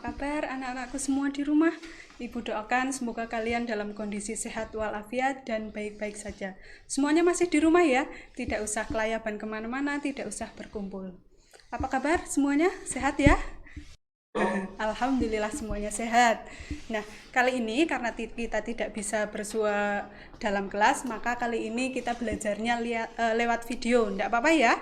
kabar anak-anakku semua di rumah? Ibu doakan semoga kalian dalam kondisi sehat walafiat dan baik-baik saja. Semuanya masih di rumah ya, tidak usah kelayaban kemana-mana, tidak usah berkumpul. Apa kabar semuanya? Sehat ya? Alhamdulillah semuanya sehat. Nah, kali ini karena kita tidak bisa bersua dalam kelas, maka kali ini kita belajarnya lewat video. Enggak apa-apa ya?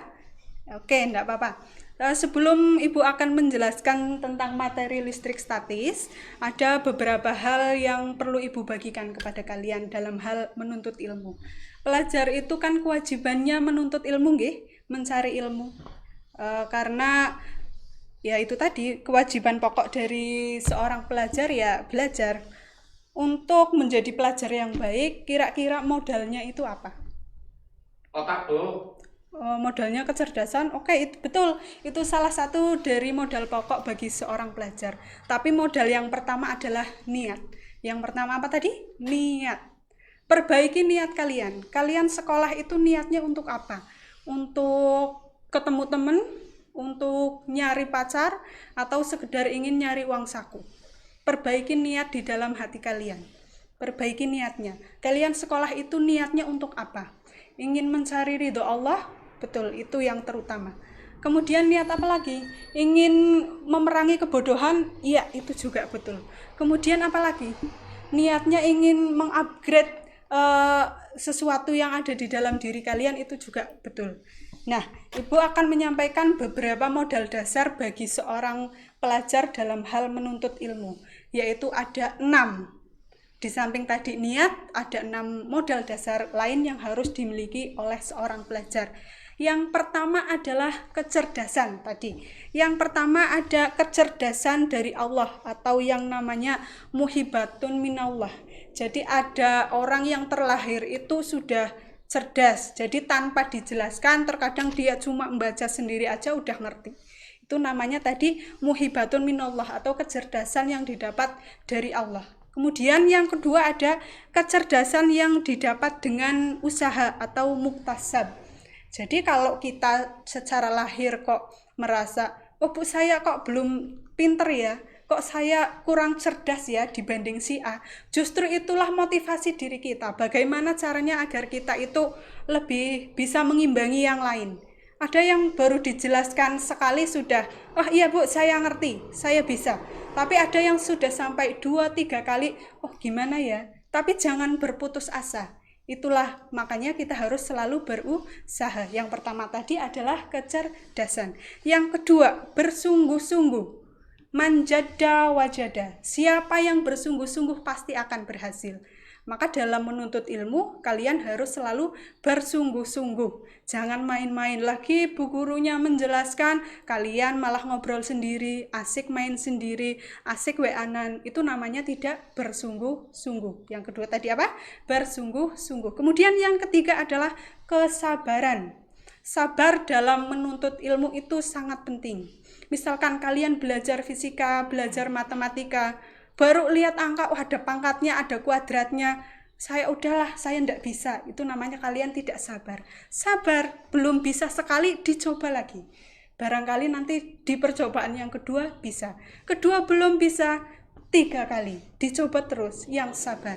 Oke, enggak apa-apa. Sebelum Ibu akan menjelaskan tentang materi listrik statis, ada beberapa hal yang perlu Ibu bagikan kepada kalian dalam hal menuntut ilmu. Pelajar itu kan kewajibannya menuntut ilmu, nggih, mencari ilmu. Karena ya itu tadi kewajiban pokok dari seorang pelajar ya belajar. Untuk menjadi pelajar yang baik, kira-kira modalnya itu apa? Otak tuh. Modalnya kecerdasan, oke, itu betul, itu salah satu dari modal pokok bagi seorang pelajar. Tapi modal yang pertama adalah niat. Yang pertama apa tadi? Niat. Perbaiki niat kalian. Kalian sekolah itu niatnya untuk apa? Untuk ketemu temen, untuk nyari pacar, atau sekedar ingin nyari uang saku. Perbaiki niat di dalam hati kalian. Perbaiki niatnya. Kalian sekolah itu niatnya untuk apa? Ingin mencari ridho Allah? Betul, itu yang terutama. Kemudian niat apa lagi? Ingin memerangi kebodohan? Iya, itu juga betul. Kemudian apa lagi? Niatnya ingin mengupgrade sesuatu yang ada di dalam diri kalian, itu juga betul. Nah, Ibu akan menyampaikan beberapa modal dasar bagi seorang pelajar dalam hal menuntut ilmu, yaitu ada 6. Di samping tadi niat, ada 6 modal dasar lain yang harus dimiliki oleh seorang pelajar. Yang pertama adalah kecerdasan tadi. Yang pertama ada kecerdasan dari Allah atau yang namanya muhibatun minallah. Jadi ada orang yang terlahir itu sudah cerdas. Jadi tanpa dijelaskan terkadang dia cuma membaca sendiri aja udah ngerti. Itu namanya tadi muhibatun minallah atau kecerdasan yang didapat dari Allah. Kemudian yang kedua ada kecerdasan yang didapat dengan usaha atau muktasab. Jadi kalau kita secara lahir kok merasa, oh bu saya kok belum pinter ya, kok saya kurang cerdas ya dibanding si A. Justru itulah motivasi diri kita. Bagaimana caranya agar kita itu lebih bisa mengimbangi yang lain. Ada yang baru dijelaskan sekali sudah, oh iya bu saya ngerti, saya bisa. Tapi ada yang sudah sampai 2-3 kali, oh gimana ya. Tapi jangan berputus asa. Itulah makanya kita harus selalu berusaha. Yang pertama tadi adalah kecerdasan. Yang kedua, bersungguh-sungguh. Manjada wajada. Siapa yang bersungguh-sungguh pasti akan berhasil. Maka dalam menuntut ilmu, kalian harus selalu bersungguh-sungguh. Jangan main-main lagi, bu gurunya menjelaskan, kalian malah ngobrol sendiri, asik main sendiri, asik WA-an. Itu namanya tidak bersungguh-sungguh. Yang kedua tadi apa? Bersungguh-sungguh. Kemudian yang ketiga adalah kesabaran. Sabar dalam menuntut ilmu itu sangat penting. Misalkan kalian belajar fisika, belajar matematika, baru lihat angka, oh ada pangkatnya, ada kuadratnya, saya udahlah, saya tidak bisa. Itu namanya kalian tidak sabar. Sabar, belum bisa sekali, dicoba lagi. Barangkali nanti di percobaan yang kedua bisa. Kedua belum bisa, 3 kali. Dicoba terus, yang sabar.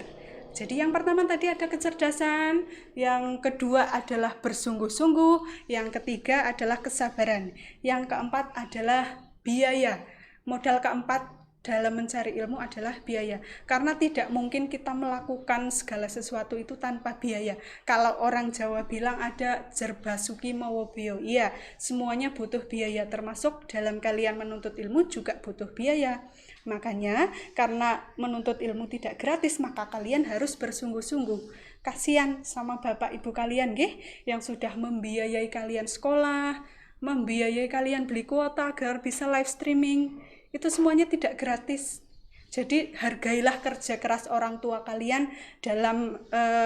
Jadi yang pertama tadi ada kecerdasan, yang kedua adalah bersungguh-sungguh, yang ketiga adalah kesabaran, yang keempat adalah biaya. Modal keempat dalam mencari ilmu adalah biaya. Karena tidak mungkin kita melakukan segala sesuatu itu tanpa biaya. Kalau orang Jawa bilang ada jerbasuki mawobio. Iya, semuanya butuh biaya, termasuk dalam kalian menuntut ilmu juga butuh biaya. Makanya karena menuntut ilmu tidak gratis, maka kalian harus bersungguh-sungguh. Kasihan sama bapak ibu kalian nggih yang sudah membiayai kalian sekolah, membiayai kalian beli kuota agar bisa live streaming. Itu semuanya tidak gratis. Jadi hargailah kerja keras orang tua kalian dalam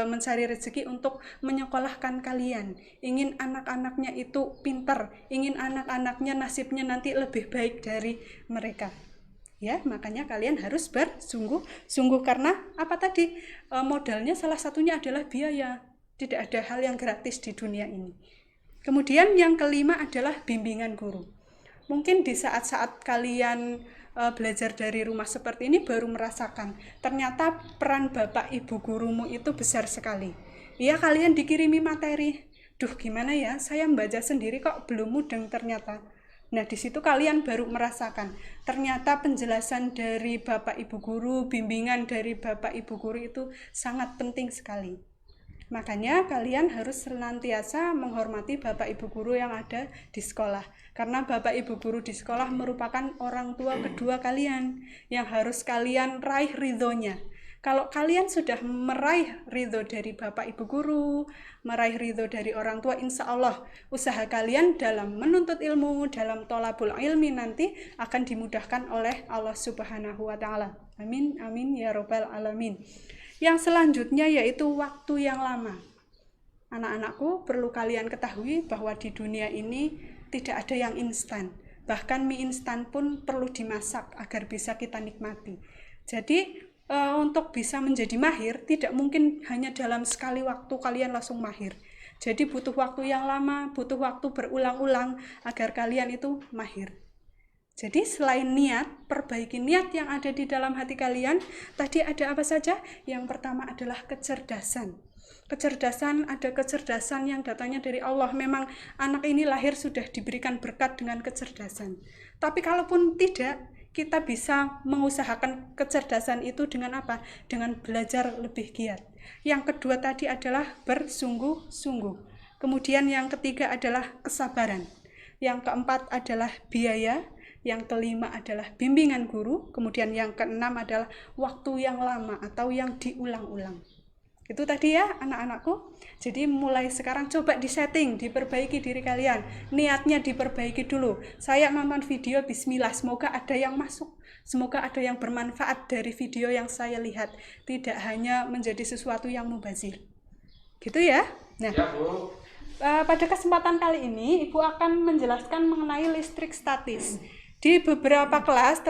mencari rezeki untuk menyekolahkan kalian. Ingin anak-anaknya itu pintar, ingin anak-anaknya nasibnya nanti lebih baik dari mereka. Ya, makanya kalian harus bersungguh-sungguh karena apa tadi? Modalnya salah satunya adalah biaya. Tidak ada hal yang gratis di dunia ini. Kemudian yang kelima adalah bimbingan guru. Mungkin di saat-saat kalian belajar dari rumah seperti ini baru merasakan ternyata peran bapak ibu gurumu itu besar sekali. Ya, kalian dikirimi materi, duh gimana ya, saya membaca sendiri kok belum mudeng ternyata. Nah, di situ kalian baru merasakan ternyata penjelasan dari bapak ibu guru, bimbingan dari bapak ibu guru itu sangat penting sekali. Makanya kalian harus senantiasa menghormati bapak ibu guru yang ada di sekolah. Karena bapak ibu guru di sekolah merupakan orang tua kedua kalian yang harus kalian raih ridhonya. Kalau kalian sudah meraih ridho dari bapak ibu guru, meraih ridho dari orang tua, insya Allah usaha kalian dalam menuntut ilmu, dalam tholabul ilmi nanti akan dimudahkan oleh Allah Subhanahu wa Ta'ala. Amin, amin ya robbal alamin. Yang selanjutnya yaitu waktu yang lama. Anak-anakku, perlu kalian ketahui bahwa di dunia ini tidak ada yang instan. Bahkan mie instan pun perlu dimasak agar bisa kita nikmati. Jadi untuk bisa menjadi mahir tidak mungkin hanya dalam sekali waktu kalian langsung mahir. Jadi butuh waktu yang lama, butuh waktu berulang-ulang agar kalian itu mahir. Jadi selain niat, perbaiki niat yang ada di dalam hati kalian. Tadi ada apa saja? Yang pertama adalah kecerdasan. Kecerdasan, ada kecerdasan yang datangnya dari Allah. Memang anak ini lahir sudah diberikan berkat dengan kecerdasan. Tapi kalaupun tidak, kita bisa mengusahakan kecerdasan itu dengan apa? Dengan belajar lebih giat. Yang kedua tadi adalah bersungguh-sungguh. Kemudian yang ketiga adalah kesabaran. Yang keempat adalah biaya. Yang kelima adalah bimbingan guru. Kemudian yang keenam adalah waktu yang lama atau yang diulang-ulang. Itu tadi ya anak-anakku. Jadi mulai sekarang coba disetting, diperbaiki diri kalian. Niatnya diperbaiki dulu. Saya nonton video, bismillah, semoga ada yang masuk. Semoga ada yang bermanfaat dari video yang saya lihat. Tidak hanya menjadi sesuatu yang mubazir. Gitu ya. Nah, Ya, Bu. pada kesempatan kali ini Ibu akan menjelaskan mengenai listrik statis. Di beberapa kelas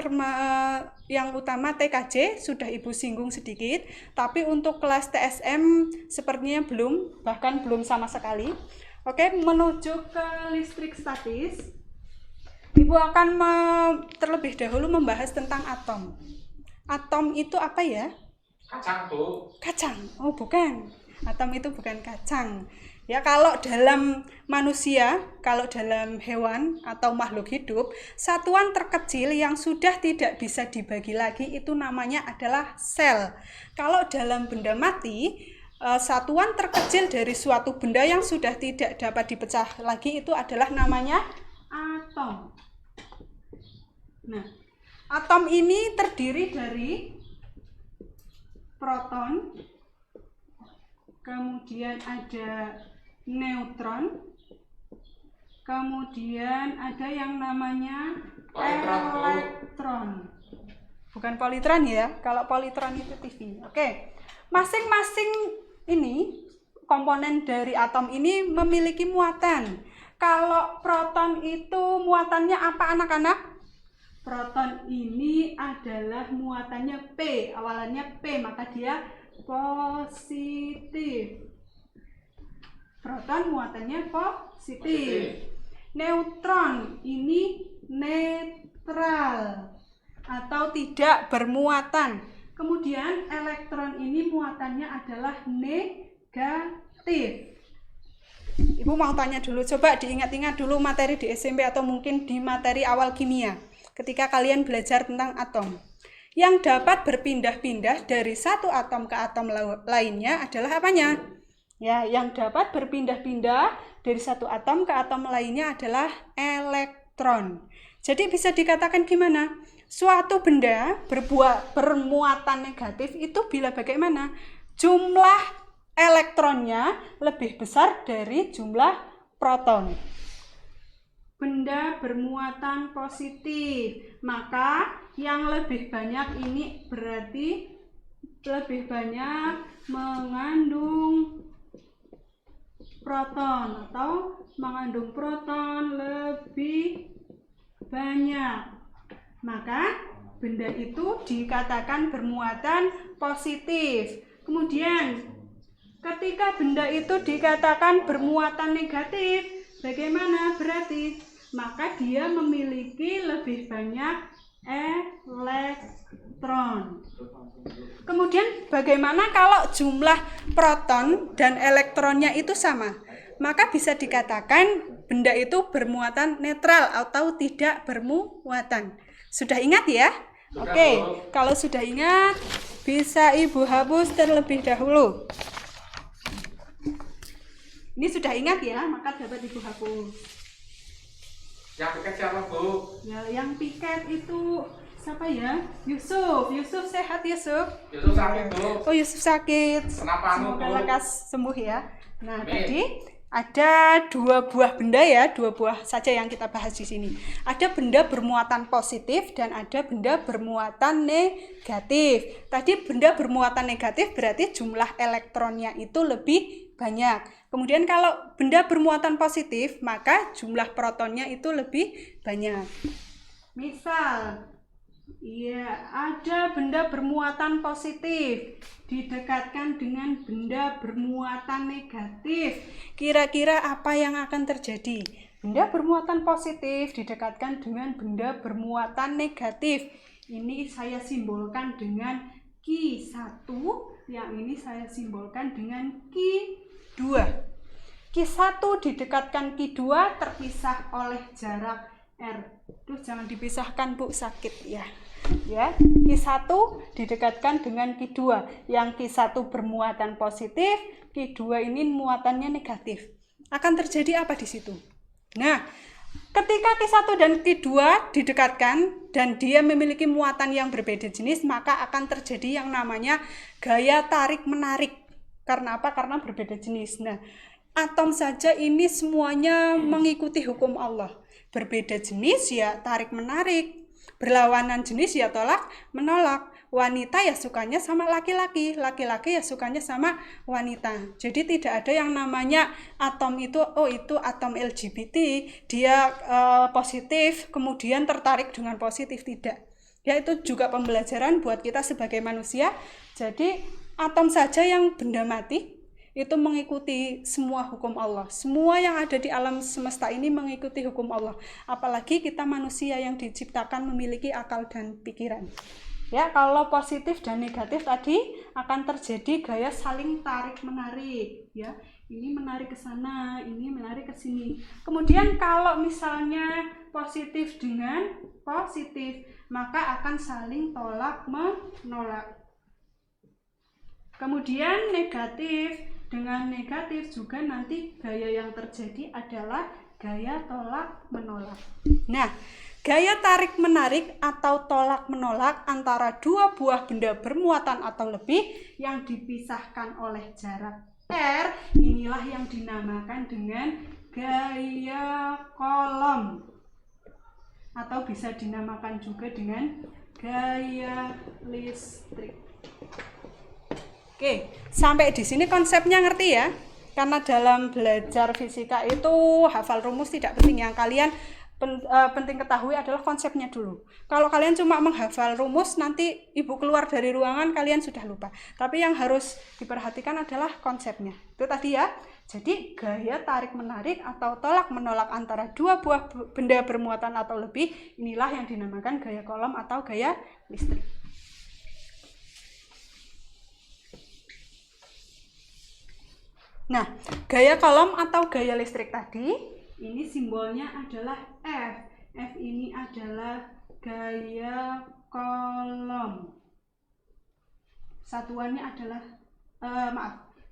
yang utama TKJ sudah Ibu singgung sedikit, tapi untuk kelas TSM sepertinya belum, bahkan belum sama sekali. Oke, menuju ke listrik statis, Ibu akan terlebih dahulu membahas tentang atom. Atom itu apa ya? Kacang, Bu. Kacang. Oh, bukan. Atom itu bukan kacang. Ya, kalau dalam manusia, kalau dalam hewan atau makhluk hidup, satuan terkecil yang sudah tidak bisa dibagi lagi itu namanya adalah sel. Kalau dalam benda mati, satuan terkecil dari suatu benda yang sudah tidak dapat dipecah lagi itu adalah namanya atom. Nah, atom ini terdiri dari proton, kemudian ada neutron, kemudian ada yang namanya elektron. Bukan politron ya, kalau politron itu TV. Oke, masing-masing ini komponen dari atom ini memiliki muatan. Kalau proton itu muatannya apa anak-anak? Proton ini adalah muatannya P, awalannya P, maka dia positif. Proton muatannya positif. Neutron ini netral atau tidak bermuatan. Kemudian elektron ini muatannya adalah negatif. Ibu mau tanya dulu, coba diingat-ingat dulu materi di SMP atau mungkin di materi awal kimia ketika kalian belajar tentang atom. Yang dapat berpindah-pindah dari satu atom ke atom lainnya adalah apanya? Ya, yang dapat berpindah-pindah dari satu atom ke atom lainnya adalah elektron. Jadi bisa dikatakan gimana? Suatu benda bermuatan negatif itu bila bagaimana? Jumlah elektronnya lebih besar dari jumlah proton. Benda bermuatan positif, maka yang lebih banyak ini berarti lebih banyak mengandung proton atau mengandung proton lebih banyak. Maka benda itu dikatakan bermuatan positif. Kemudian ketika benda itu dikatakan bermuatan negatif, bagaimana? Berarti maka dia memiliki lebih banyak elektron. Kemudian bagaimana kalau jumlah proton dan elektronnya itu sama? Maka bisa dikatakan benda itu bermuatan netral atau tidak bermuatan. Sudah ingat ya? Oke, kalau sudah ingat bisa Ibu hapus terlebih dahulu. Ini sudah ingat ya, maka dapat Ibu hapus. Yang piket siapa, Bu? Ya, yang piket itu siapa ya? Yusuf. Yusuf sehat, Yusuf? Yusuf sakit, Bu. Oh, Yusuf sakit. Kenapa, Semoga Bu? lekas sembuh ya. Nah, Amin. tadi ada 2 buah benda ya, 2 buah saja yang kita bahas di sini. Ada benda bermuatan positif dan ada benda bermuatan negatif. Tadi benda bermuatan negatif berarti jumlah elektronnya itu lebih banyak. Kemudian kalau benda bermuatan positif, maka jumlah protonnya itu lebih banyak. Misal, iya, ada benda bermuatan positif didekatkan dengan benda bermuatan negatif. Kira-kira apa yang akan terjadi? Benda bermuatan positif didekatkan dengan benda bermuatan negatif. Ini saya simbolkan dengan Q1, yang ini saya simbolkan dengan Q2. Q1 didekatkan Q2 terpisah oleh jarak R. Tuh jangan dipisahkan, Bu, sakit ya. Ya, Q1 didekatkan dengan Q2. Yang Q1 bermuatan positif, Q2 ini muatannya negatif. Akan terjadi apa di situ? Nah, ketika Q1 dan Q2 didekatkan dan dia memiliki muatan yang berbeda jenis, maka akan terjadi yang namanya gaya tarik-menarik. Karena apa? Karena berbeda jenis. Nah, atom saja ini semuanya mengikuti hukum Allah. Berbeda jenis ya tarik-menarik, berlawanan jenis ya tolak-menolak. Wanita ya sukanya sama laki-laki, laki-laki ya sukanya sama wanita. Jadi tidak ada yang namanya atom itu, oh itu atom LGBT, dia positif, kemudian tertarik dengan positif, tidak. Ya itu juga pembelajaran buat kita sebagai manusia. Jadi atom saja yang benda mati, itu mengikuti semua hukum Allah. Semua yang ada di alam semesta ini mengikuti hukum Allah. Apalagi kita manusia yang diciptakan memiliki akal dan pikiran. Ya, kalau positif dan negatif tadi akan terjadi gaya saling tarik-menarik. Ya, ini menarik ke sana, ini menarik ke sini. Kemudian kalau misalnya positif dengan positif, maka akan saling tolak-menolak. Kemudian negatif dengan negatif juga nanti gaya yang terjadi adalah gaya tolak-menolak. Nah, gaya tarik-menarik atau tolak-menolak antara 2 buah benda bermuatan atau lebih yang dipisahkan oleh jarak R, inilah yang dinamakan dengan gaya Coulomb. Atau bisa dinamakan juga dengan gaya listrik. Oke, sampai di sini konsepnya ngerti ya? Karena dalam belajar fisika itu hafal rumus tidak penting. Yang kalian penting ketahui adalah konsepnya dulu. Kalau kalian cuma menghafal rumus, nanti Ibu keluar dari ruangan kalian sudah lupa. Tapi yang harus diperhatikan adalah konsepnya. Itu tadi ya. Jadi gaya tarik-menarik atau tolak-menolak antara 2 buah benda bermuatan atau lebih, inilah yang dinamakan gaya Coulomb atau gaya listrik. Nah, gaya Coulomb atau gaya listrik tadi, ini simbolnya adalah F. F ini adalah gaya Coulomb. Satuannya adalah,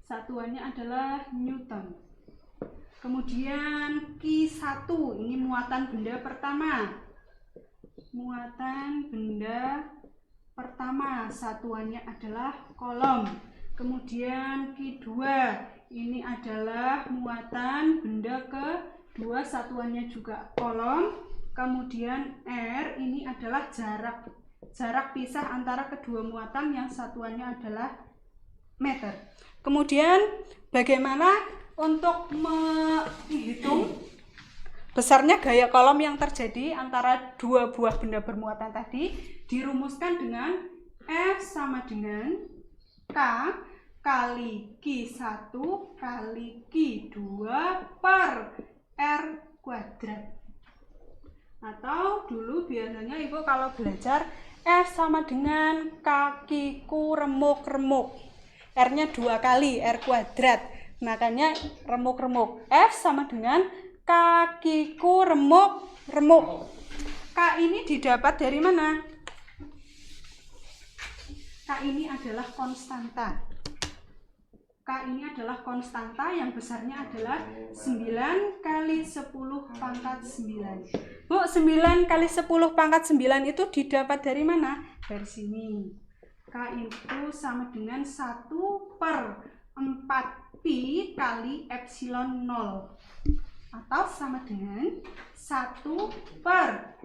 satuannya adalah Newton. Kemudian Q1, ini muatan benda pertama. Muatan benda pertama, satuannya adalah Coulomb. Kemudian Q2, ini adalah muatan benda kedua, satuannya juga Coulomb. Kemudian R, ini adalah jarak pisah antara kedua muatan yang satuannya adalah meter. Kemudian bagaimana untuk menghitung besarnya gaya Coulomb yang terjadi antara 2 buah benda bermuatan tadi? Dirumuskan dengan F sama dengan K kali Q1 kali Q2 per R kuadrat. Atau dulu biasanya Ibu kalau belajar F sama dengan kakiku remuk-remuk. R-nya 2 kali, R kuadrat. Makanya remuk-remuk. F sama dengan kakiku remuk-remuk. K ini didapat dari mana? K ini adalah konstanta. K ini adalah konstanta yang besarnya adalah 9 kali 10 pangkat 9. Bu, 9 kali 10 pangkat 9 itu didapat dari mana? Dari sini. K itu sama dengan 1/4pi kali epsilon 0. Atau sama dengan 1/4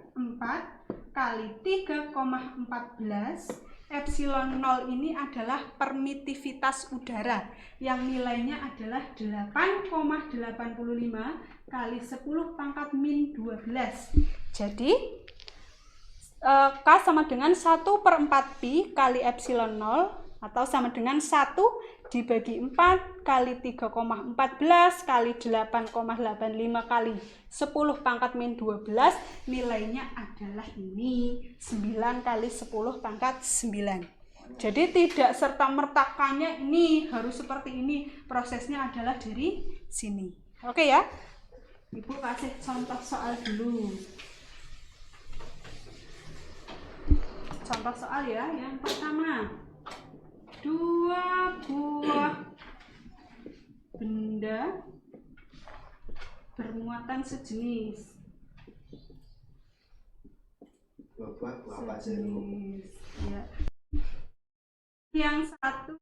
kali 3,14. Epsilon 0 ini adalah permitivitas udara yang nilainya adalah 8,85 kali 10 pangkat min 12. Jadi K sama dengan 1/4pi kali epsilon 0 atau sama dengan 1 dibagi 4 kali 3,14 kali 8,85 kali 10 pangkat min 12, nilainya adalah ini 9 kali 10 pangkat 9. Jadi tidak serta-mertakannya ini harus seperti ini, prosesnya adalah dari sini. Oke ya, Ibu kasih contoh soal dulu. Contoh soal ya, yang pertama, 2 buah benda bermuatan sejenis. Buah apa aja itu? Ya. Yang satu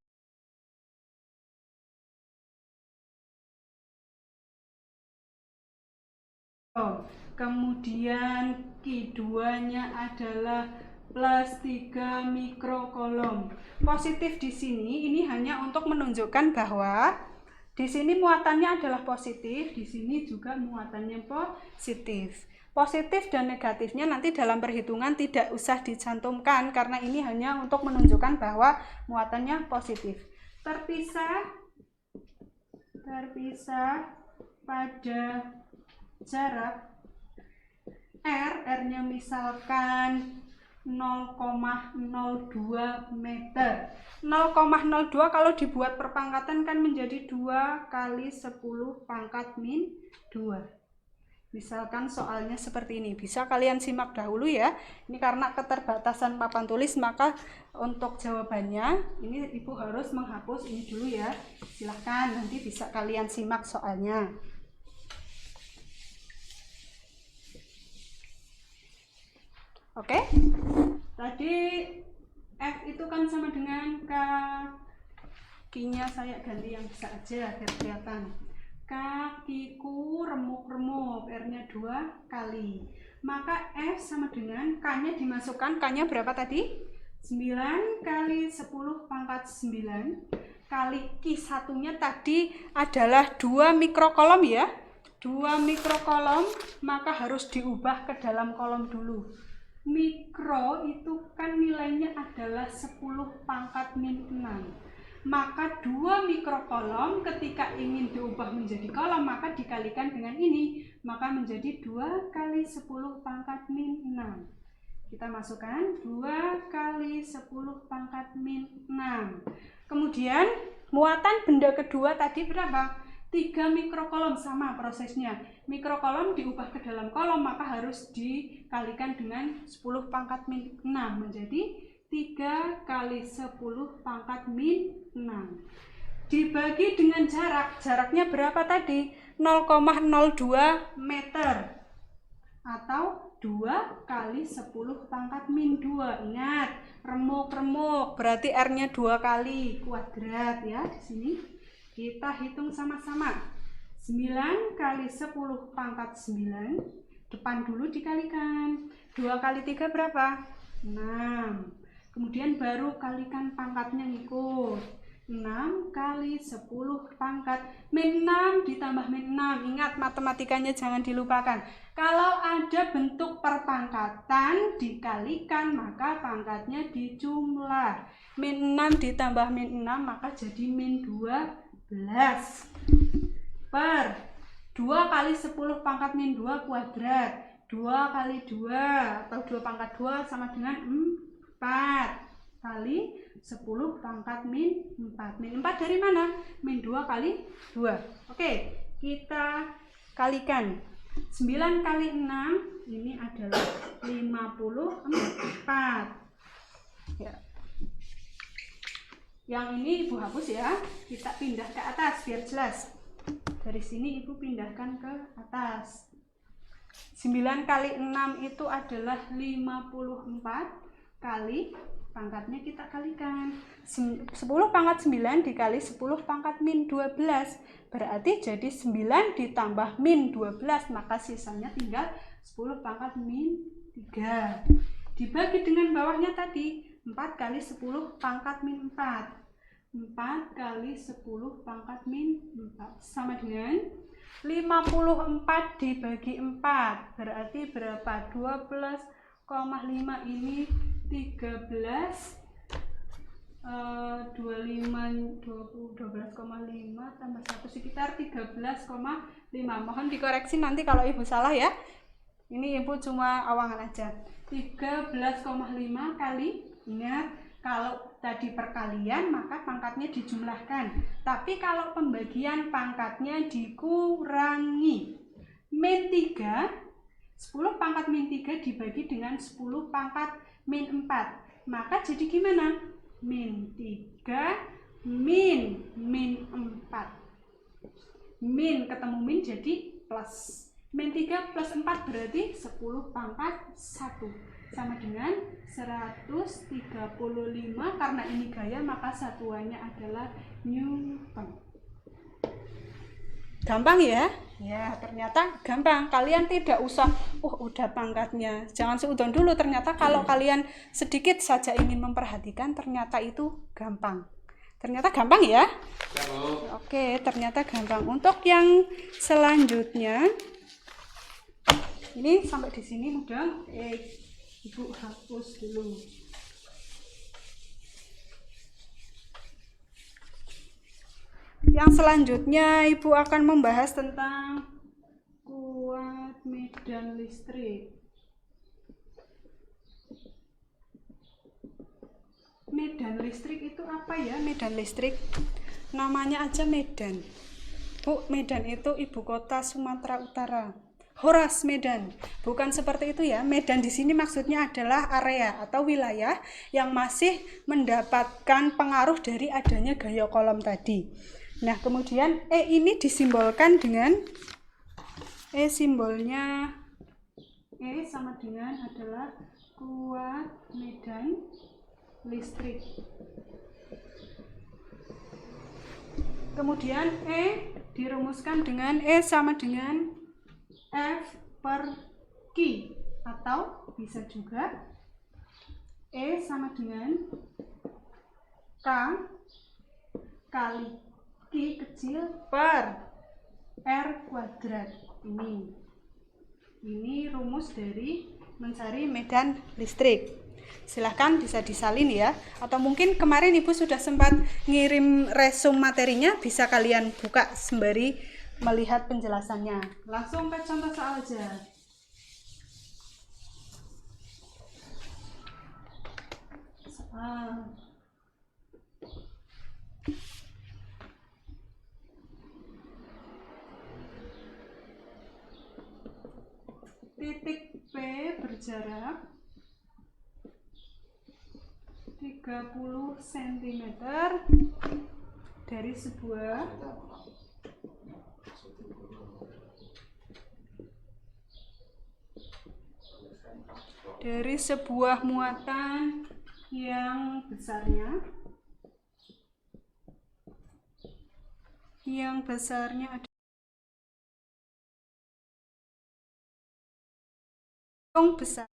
kemudian keduanya adalah plus 3 mikrokolom. Positif di sini ini hanya untuk menunjukkan bahwa di sini muatannya adalah positif, di sini juga muatannya positif. Positif dan negatifnya nanti dalam perhitungan tidak usah dicantumkan karena ini hanya untuk menunjukkan bahwa muatannya positif. Terpisah pada jarak R, R-nya misalkan 0,02 meter. 0,02 kalau dibuat perpangkatan kan menjadi 2 kali 10 pangkat min 2. Misalkan soalnya seperti ini, bisa kalian simak dahulu ya. Ini karena keterbatasan papan tulis, maka untuk jawabannya ini Ibu harus menghapus ini dulu ya. Silahkan nanti bisa kalian simak soalnya. Oke, tadi F itu kan sama dengan kakinya, saya ganti yang bisa aja biar kelihatan. Kakiku remuk-remuk, R-nya 2 kali. Maka F sama dengan K-nya dimasukkan, K-nya berapa tadi? 9 kali 10 pangkat 9 kali Q1-nya tadi adalah 2 mikrokolom ya. 2 mikrokolom, maka harus diubah ke dalam kolom dulu. Mikro itu kan nilainya adalah 10 pangkat min 6. Maka 2 mikrokolom ketika ingin diubah menjadi kolom maka dikalikan dengan ini, maka menjadi 2 kali 10 pangkat min 6. Kita masukkan 2 kali 10 pangkat min 6. Kemudian muatan benda kedua tadi berapa? 3 mikrokolom, sama prosesnya. Mikrokolom diubah ke dalam kolom maka harus dikalikan dengan 10 pangkat min 6 menjadi 3 kali 10 pangkat min 6. Dibagi dengan jarak, jaraknya berapa tadi? 0,02 meter atau 2 kali 10 pangkat min 2. Ingat, remuk-remuk berarti R-nya 2 kali kuadrat ya di sini. Kita hitung sama-sama. 9 kali 10 pangkat 9, depan dulu dikalikan. 2 kali 3 berapa? 6. Kemudian baru kalikan pangkatnya ngikut. 6 kali 10 pangkat min 6 ditambah min 6. Ingat matematikanya jangan dilupakan. Kalau ada bentuk perpangkatan dikalikan maka pangkatnya dijumlah. Min 6 ditambah min 6 maka jadi min 12 per 2 kali 10 pangkat min 2 kuadrat. 2 kali 2 atau 2 pangkat 2 sama dengan 4 kali 10 pangkat min 4. Min 4 dari mana? Min 2 kali 2. Oke, kita kalikan. 9 kali 6 ini adalah 54. Ya. Yang ini Ibu hapus ya. Kita pindah ke atas biar jelas. Dari sini Ibu pindahkan ke atas. 9 kali 6 itu adalah 54 kali pangkatnya kita kalikan. 10 pangkat 9 dikali 10 pangkat min 12. Berarti jadi 9 ditambah min 12. Maka sisanya tinggal 10 pangkat min 3. Dibagi dengan bawahnya tadi. 4 kali 10 pangkat min 4. 4 kali 10 pangkat min 4. Sama dengan 54 dibagi 4. Berarti berapa? 12,5 ini 13 12,5 tambah 1 sekitar 13,5. Mohon dikoreksi nanti kalau Ibu salah ya. Ini Ibu cuma awangan aja. 13,5 kali, ingat kalau tadi perkalian maka pangkatnya dijumlahkan. Tapi kalau pembagian pangkatnya dikurangi. Min 3, 10 pangkat min 3 dibagi dengan 10 pangkat min 4. Maka jadi gimana? Min 3 min 4. Min ketemu min jadi plus. Min 3 plus 4 berarti 10 pangkat 1. Sama dengan 135. Karena ini gaya maka satuannya adalah Newton. Gampang ya? Ya, ternyata gampang. Kalian tidak usah, udah pangkatnya. Jangan seudon dulu. Ternyata kalau kalian sedikit saja ingin memperhatikan, ternyata itu gampang. Ternyata gampang ya? Ya, Bu. Oke, ternyata gampang. Untuk yang selanjutnya, ini sampai di sini mudah. Ibu hapus dulu. Yang selanjutnya Ibu akan membahas tentang kuat medan listrik. Medan listrik itu apa ya? Medan listrik namanya aja Medan. Bu, Medan itu ibu kota Sumatera Utara. Horas Medan. Bukan seperti itu ya. Medan di sini maksudnya adalah area atau wilayah yang masih mendapatkan pengaruh dari adanya gaya kolom tadi. Nah, kemudian ini disimbolkan dengan simbolnya sama dengan adalah kuat medan listrik. Kemudian dirumuskan dengan sama dengan F per Q, atau bisa juga sama dengan K kali Q kecil per R kuadrat. Ini rumus dari mencari medan listrik. Silahkan bisa disalin ya, atau mungkin kemarin Ibu sudah sempat ngirim resume materinya, bisa kalian buka sembari melihat penjelasannya. Langsung ke contoh soal aja. Titik P berjarak 30 cm dari sebuah muatan yang besarnya ada besar.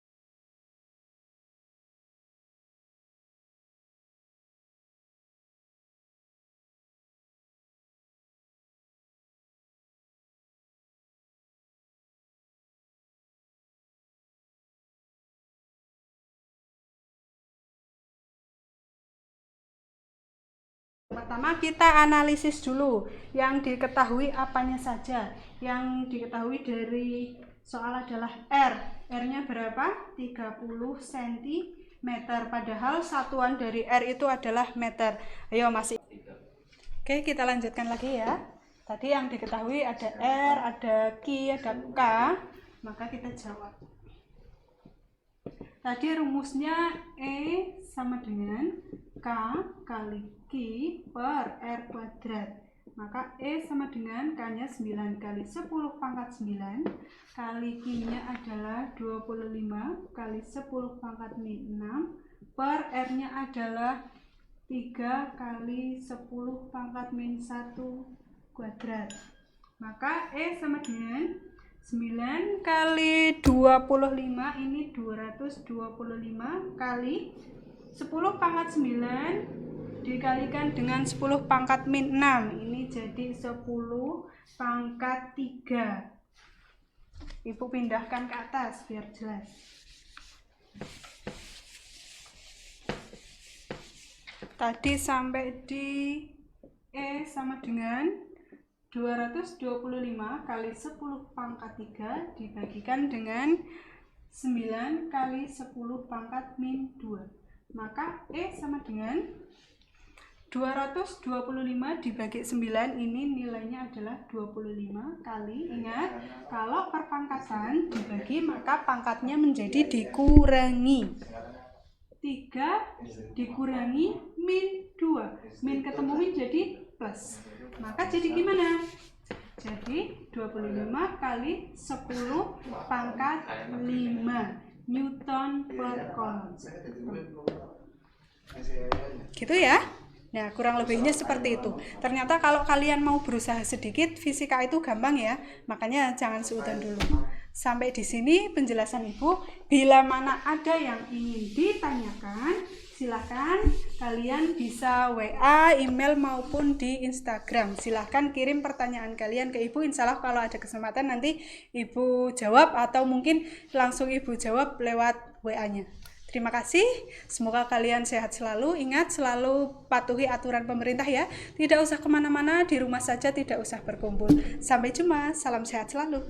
Pertama kita analisis dulu yang diketahui apanya saja. Yang diketahui dari soal adalah R. R-nya berapa? 30 cm. Padahal satuan dari R itu adalah meter. Ayo masih. Oke, kita lanjutkan lagi ya. Tadi yang diketahui ada R, ada Q, ada K. Maka kita jawab. Tadi rumusnya E sama dengan K kali Q per R kuadrat. Maka E sama dengan K-nya 9 kali 10 pangkat 9 kali Q-nya adalah 25 kali 10 pangkat min 6 per R-nya adalah 3 kali 10 pangkat min 1 kuadrat. Maka E sama dengan 9 kali 25 ini 225 kali 10 pangkat 9 dikalikan dengan 10 pangkat min 6 ini jadi 10 pangkat 3. Ibu pindahkan ke atas biar jelas. Tadi sampai di E sama dengan 225 kali 10 pangkat 3 dibagikan dengan 9 kali 10 pangkat min 2. Maka E sama dengan 225 dibagi 9 ini nilainya adalah 25 kali. Ingat, kalau perpangkatan dibagi maka pangkatnya menjadi dikurangi. 3 dikurangi min 2. Min ketemu min jadi plus. Maka jadi gimana? Jadi 25 kali 10 pangkat 5 Newton per Coulomb. Gitu ya. Nah, kurang lebihnya seperti itu. Ternyata kalau kalian mau berusaha sedikit, fisika itu gampang ya. Makanya jangan seudon dulu. Sampai di sini penjelasan Ibu. Bila mana ada yang ingin ditanyakan, silahkan kalian bisa WA, email maupun di Instagram. Silahkan kirim pertanyaan kalian ke Ibu. Insya Allah kalau ada kesempatan nanti Ibu jawab atau mungkin langsung Ibu jawab lewat WA-nya. Terima kasih, semoga kalian sehat selalu. Ingat, selalu patuhi aturan pemerintah ya. Tidak usah kemana-mana, di rumah saja, tidak usah berkumpul. Sampai jumpa, salam sehat selalu.